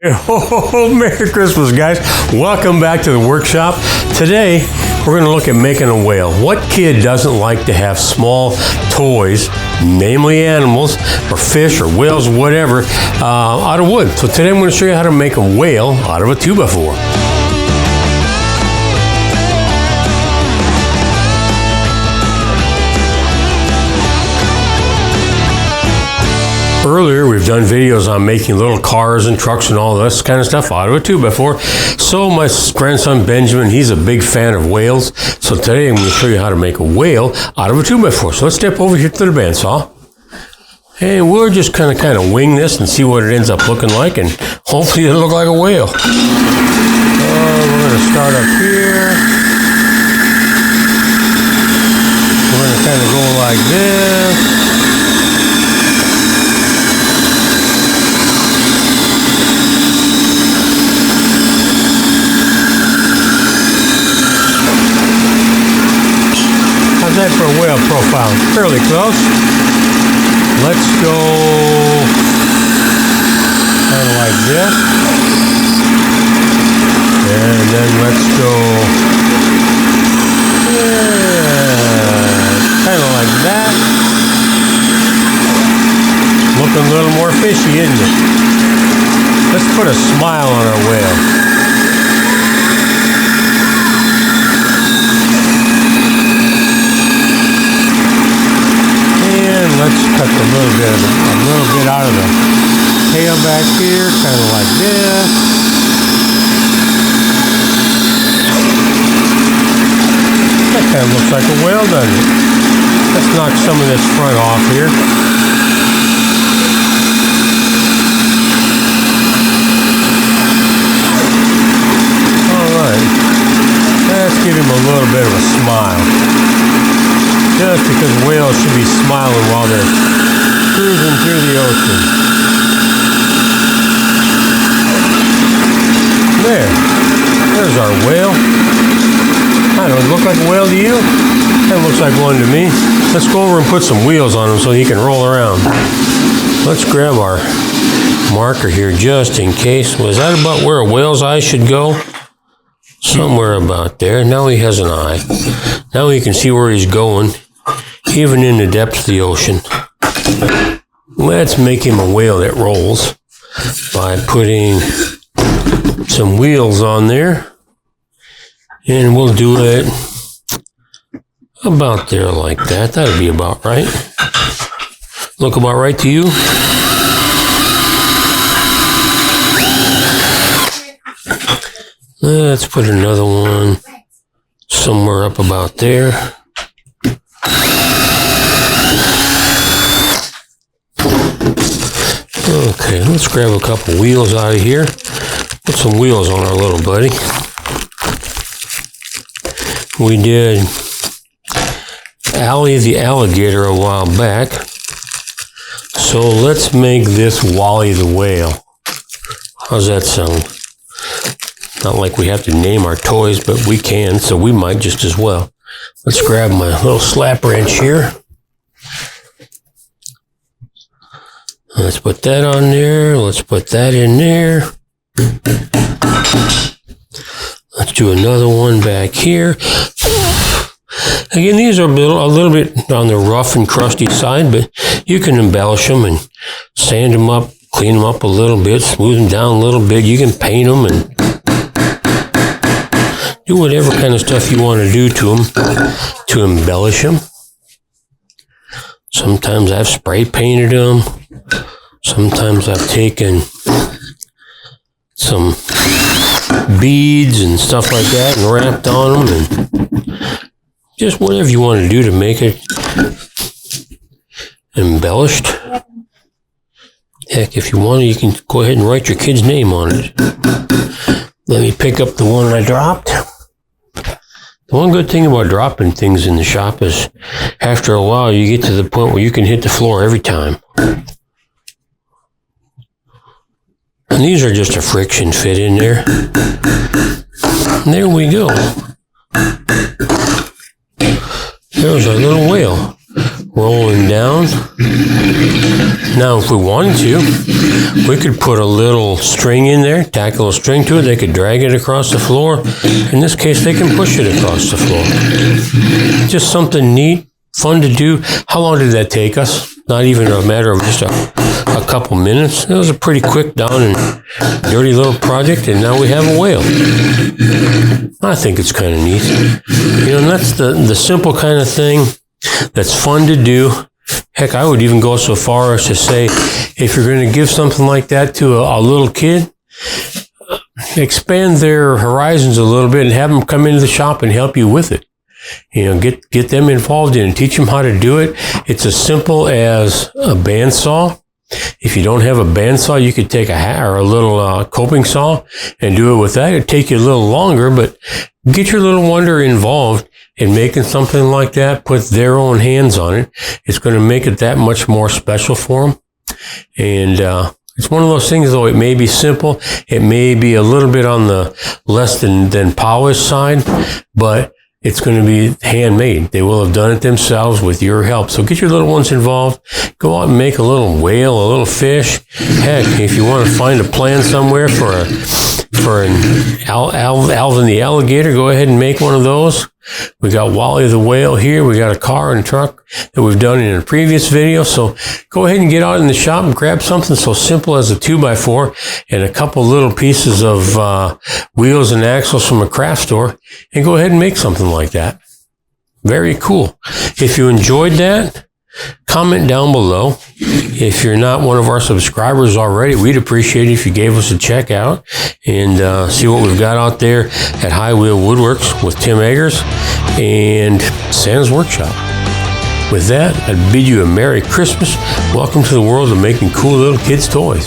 Oh, Merry Christmas, guys. Welcome back to the workshop. Today, we're going to look at making a whale. What kid doesn't like to have small toys, namely animals, or fish, or whales, or whatever, out of wood? So today I'm going to show you how to make a whale out of a 2x4. Earlier, we've done videos on making little cars and trucks and all this kind of stuff out of a 2x4. So my grandson Benjamin, he's a big fan of whales. So today I'm going to show you how to make a whale out of a 2x4. So let's step over here to the bandsaw. And we'll just kind of wing this and see what it ends up looking like. And hopefully it'll look like a whale. We're going to start up here. We're going to kind of go like this. That for a whale profile, fairly close. Let's go kind of like this, and then let's go kind of like that. Looking a little more fishy, isn't it? Let's put a smile on our whale. Let's cut a little bit out of the tail back here, kind of like this. That kind of looks like a whale, doesn't it? Let's knock some of this front off here. All right. Let's give him a little bit of a smile. Just because whales should be smiling while they're cruising through the ocean. There's our whale. I don't look like a whale to you? That looks like one to me. Let's go over and put some wheels on him so he can roll around. Let's grab our marker here just in case. Was that about where a whale's eye should go? Somewhere about there. Now he has an eye. Now he can see where he's going, even in the depths of the ocean. Let's make him a whale that rolls by putting some wheels on there. And we'll do it about there like that. That'll be about right. Look about right to you? Let's put another one somewhere up about there. Okay, let's grab a couple wheels out of here. Put some wheels on our little buddy. We did Allie the alligator a while back. So let's make this Wally the whale. How's that sound? Not like we have to name our toys, but we can, so we might just as well. Let's grab my little slap wrench here. Let's put that on there. Let's put that in there. Let's do another one back here. Again, these are a little bit on the rough and crusty side, but you can embellish them and sand them up, clean them up a little bit, smooth them down a little bit. You can paint them and do whatever kind of stuff you want to do to them to embellish them. Sometimes I've spray painted them. Sometimes I've taken some beads and stuff like that and wrapped on them, and just whatever you want to do to make it embellished. Heck, if you want to, you can go ahead and write your kid's name on it. Let me pick up the one I dropped. The one good thing about dropping things in the shop is after a while you get to the point where you can hit the floor every time. And these are just a friction fit in there. And there we go. There's our little whale. rolling down. Now, if we wanted to, we could put a little string in there, tack a little string to it. They could drag it across the floor. In this case, they can push it across the floor. Just something neat, fun to do. How long did that take us? Not even a matter of just a couple minutes. It was a pretty quick down and dirty little project, and now we have a whale. I think it's kind of neat. You know, and that's the simple kind of thing that's fun to do. Heck, I would even go so far as to say, if you're going to give something like that to a little kid, expand their horizons a little bit and have them come into the shop and help you with it. You know, get them involved in it, teach them how to do it. It's as simple as a bandsaw. If you don't have a bandsaw, you could take a little coping saw and do it with that. It'd take you a little longer, but get your little wonder involved in making something like that. Put their own hands on it. It's going to make it that much more special for them. And it's one of those things, though. It may be simple. It may be a little bit on the less than polished side, but it's going to be handmade. They will have done it themselves with your help. So get your little ones involved. Go out and make a little whale, a little fish. Heck, if you want to find a plan somewhere for an Alvin the alligator, go ahead and make one of those. We got Wally the whale here. We got a car and truck that we've done in a previous video. So go ahead and get out in the shop and grab something so simple as a 2x4 and a couple little pieces of wheels and axles from a craft store, and go ahead and make something like that. Very cool. If you enjoyed that, comment down below. If you're not one of our subscribers already, we'd appreciate it if you gave us a check out and see what we've got out there at Highwheel Woodworks with Tim Eggers and Santa's Workshop. With that, I'd bid you a Merry Christmas. Welcome to the world of making cool little kids' toys.